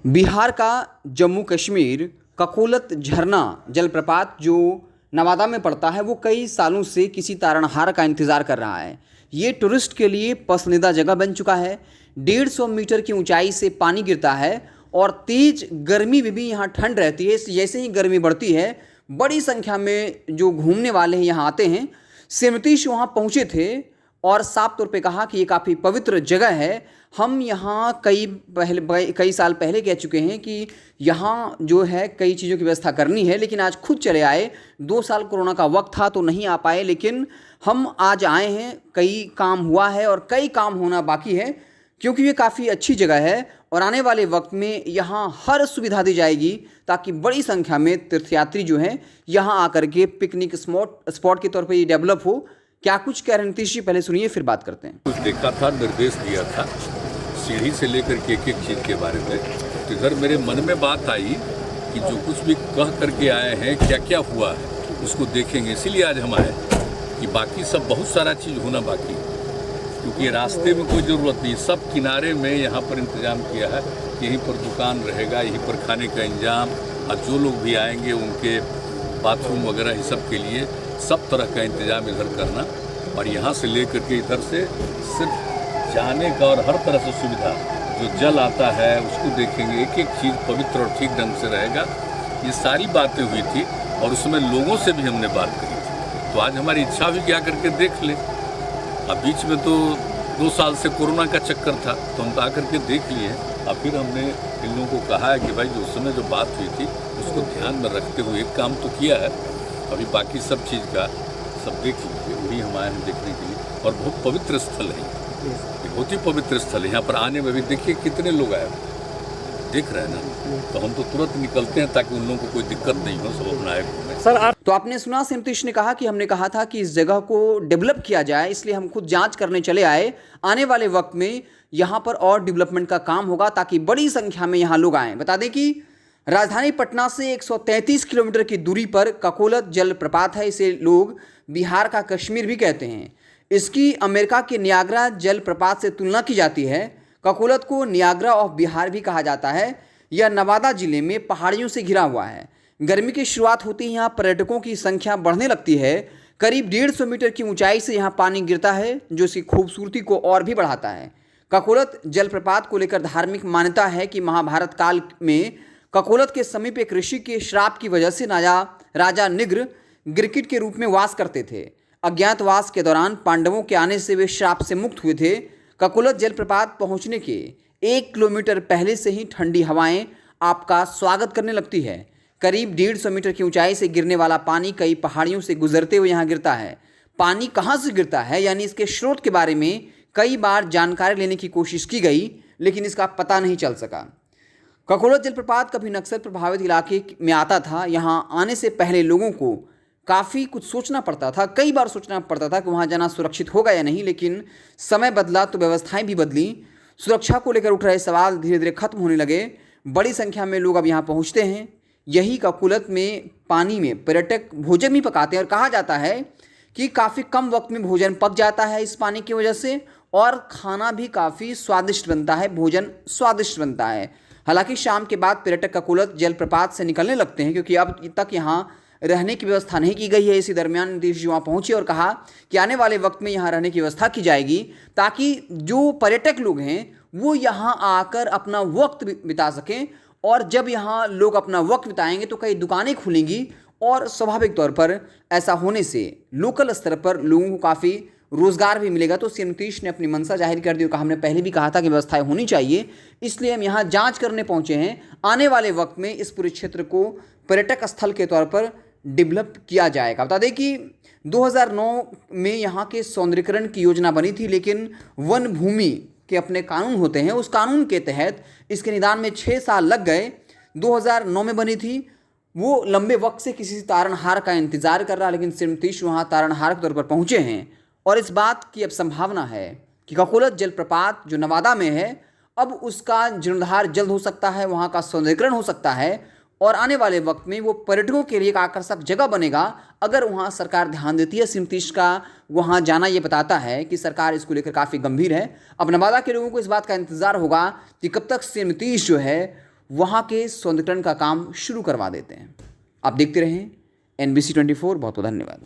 बिहार का जम्मू कश्मीर ककोलत झरना जलप्रपात जो नवादा में पड़ता है वो कई सालों से किसी तारणहार का इंतज़ार कर रहा है। ये टूरिस्ट के लिए पसंदीदा जगह बन चुका है। 150 मीटर की ऊंचाई से पानी गिरता है और तेज गर्मी में भी यहाँ ठंड रहती है। जैसे ही गर्मी बढ़ती है बड़ी संख्या में जो घूमने वाले हैं यहाँ आते हैं। सिमतीश वहाँ पहुँचे थे और साफ तौर पे कहा कि ये काफ़ी पवित्र जगह है। हम यहाँ कई साल पहले कह चुके हैं कि यहाँ जो है कई चीज़ों की व्यवस्था करनी है, लेकिन आज खुद चले आए। 2 साल कोरोना का वक्त था तो नहीं आ पाए, लेकिन हम आज आए हैं। कई काम हुआ है और कई काम होना बाकी है, क्योंकि ये काफ़ी अच्छी जगह है और आने वाले वक्त में यहाँ हर सुविधा दी जाएगी ताकि बड़ी संख्या में तीर्थयात्री जो हैं यहाँ आकर के पिकनिक स्पॉट के तौर पर ये डेवलप हो। क्या कुछ कह रहे हैं नीतीश जी, पहले सुनिए फिर बात करते हैं। कुछ देखा था, निर्देश दिया था सीढ़ी से लेकर के एक चीज़ के बारे में। तो इधर मेरे मन में बात आई कि जो कुछ भी कह करके आए हैं क्या क्या हुआ है उसको देखेंगे। इसीलिए आज हम आए कि बाकी सब बहुत सारा चीज़ होना बाकी, क्योंकि रास्ते में कोई ज़रूरत नहीं। सब किनारे में यहाँ पर इंतज़ाम किया है, यहीं पर दुकान रहेगा, यहीं पर खाने का इंतजाम, और जो लोग भी आएंगे उनके बाथरूम वगैरह इस सब के लिए सब तरह का इंतजाम इधर करना। और यहाँ से लेकर के इधर से सिर्फ जाने का और हर तरह से सुविधा, जो जल आता है उसको देखेंगे, एक एक चीज़ पवित्र और ठीक ढंग से रहेगा। ये सारी बातें हुई थी और उसमें लोगों से भी हमने बात करी थी। तो आज हमारी इच्छा हुई कि आकर के देख ले। अब बीच में तो 2 साल से कोरोना का चक्कर था तो हम तो आकर के देख लिए। और फिर हमने इन लोगों को कहा है कि भाई जो उस समय जो बात हुई थी उसको ध्यान में रखते हुए एक काम तो किया है, अभी बाकी सब चीज़ का सब देख लीजिए। वही हम आए हैं देखने के लिए। और बहुत पवित्र स्थल है, बहुत ही पवित्र स्थल है। यहाँ पर आने में भी देखिए कितने लोग आए, देख रहे हैं ना। तो हम तो तुरंत निकलते हैं ताकि उन लोगों को कोई दिक्कत नहीं हो, सब अपना आए। सर आप तो आपने सुना सिमतीश ने कहा कि हमने कहा था कि इस जगह को डेवलप किया जाए, इसलिए हम खुद जांच करने चले आए। आने वाले वक्त में यहाँ पर और डेवलपमेंट का काम होगा ताकि बड़ी संख्या में यहाँ लोग आएँ। बता दें कि राजधानी पटना से 133 किलोमीटर की दूरी पर ककोलत जलप्रपात है। इसे लोग बिहार का कश्मीर भी कहते हैं। इसकी अमेरिका के नियाग्रा जलप्रपात से तुलना की जाती है। ककोलत को नियाग्रा ऑफ बिहार भी कहा जाता है। यह नवादा जिले में पहाड़ियों से घिरा हुआ है। गर्मी की शुरुआत होते ही यहाँ पर्यटकों की संख्या बढ़ने लगती है। करीब 150 मीटर की ऊंचाई से यहाँ पानी गिरता है, जो इसकी खूबसूरती को और भी बढ़ाता है। ककोलत जलप्रपात को लेकर धार्मिक मान्यता है कि महाभारत काल में ककोलत के समीप एक ऋषि के श्राप की वजह से राजा निग्र गिरगिट के रूप में वास करते थे। अज्ञातवास के दौरान पांडवों के आने से वे श्राप से मुक्त हुए थे। ककोलत जलप्रपात पहुंचने के 1 किलोमीटर पहले से ही ठंडी हवाएं आपका स्वागत करने लगती है। करीब 150 मीटर की ऊंचाई से गिरने वाला पानी कई पहाड़ियों से गुजरते हुए यहाँ गिरता है। पानी कहाँ से गिरता है, यानी इसके स्रोत के बारे में कई बार जानकारी लेने की कोशिश की गई, लेकिन इसका पता नहीं चल सका। ककोलत जलप्रपात कभी नक्सल प्रभावित इलाके में आता था। यहाँ आने से पहले लोगों को काफ़ी कुछ सोचना पड़ता था, कई बार सोचना पड़ता था कि वहाँ जाना सुरक्षित होगा या नहीं, लेकिन समय बदला तो व्यवस्थाएं भी बदली। सुरक्षा को लेकर उठ रहे सवाल धीरे धीरे खत्म होने लगे। बड़ी संख्या में लोग अब यहाँ पहुँचते हैं। यही ककोलत में पानी में पर्यटक भोजन भी पकाते हैं और कहा जाता है कि काफ़ी कम वक्त में भोजन पक जाता है इस पानी की वजह से, और खाना भी काफ़ी स्वादिष्ट बनता है, भोजन स्वादिष्ट बनता है। हालांकि शाम के बाद पर्यटक ककोलत जलप्रपात से निकलने लगते हैं, क्योंकि अब तक यहाँ रहने की व्यवस्था नहीं की गई है। इसी दरमियान नीतीश जी वहाँ पहुँचे और कहा कि आने वाले वक्त में यहाँ रहने की व्यवस्था की जाएगी ताकि जो पर्यटक लोग हैं वो यहाँ आकर अपना वक्त बिता सकें। और जब यहाँ लोग अपना वक्त बिताएंगे तो कई दुकानें खुलेंगी और स्वाभाविक तौर पर ऐसा होने से लोकल स्तर पर लोगों को काफ़ी रोज़गार भी मिलेगा। तो सीएम नीतीश ने अपनी मंशा जाहिर कर दी। कहा हमने पहले भी कहा था कि व्यवस्थाएं होनी चाहिए, इसलिए हम यहाँ जांच करने पहुँचे हैं। आने वाले वक्त में इस पूरे क्षेत्र को पर्यटक स्थल के तौर पर डेवलप किया जाएगा। बता दें कि 2009 में यहाँ के सौंदर्यीकरण की योजना बनी थी, लेकिन वन भूमि के अपने कानून होते हैं, उस कानून के तहत इसके निदान में 6 साल लग गए। 2009 में बनी थी, वो लंबे वक्त से किसी तारणहार का इंतजार कर रहा, लेकिन सीएम नीतीश वहाँ तारणहार के तौर पर पहुँचे हैं। और इस बात की अब संभावना है कि ककोलत जलप्रपात जो नवादा में है, अब उसका जीर्णोद्धार जल्द हो सकता है, वहाँ का सौंदर्यीकरण हो सकता है और आने वाले वक्त में वो पर्यटकों के लिए एक आकर्षक जगह बनेगा अगर वहाँ सरकार ध्यान देती है। सीएम नीतीश का वहाँ जाना ये बताता है कि सरकार इसको लेकर काफ़ी गंभीर है। अब नवादा के लोगों को इस बात का इंतज़ार होगा कि कब तक सीएम नीतीश जो है वहाँ के सौंदर्यीकरण का काम शुरू करवा देते हैं। आप देखते रहें NBC 24। बहुत बहुत धन्यवाद।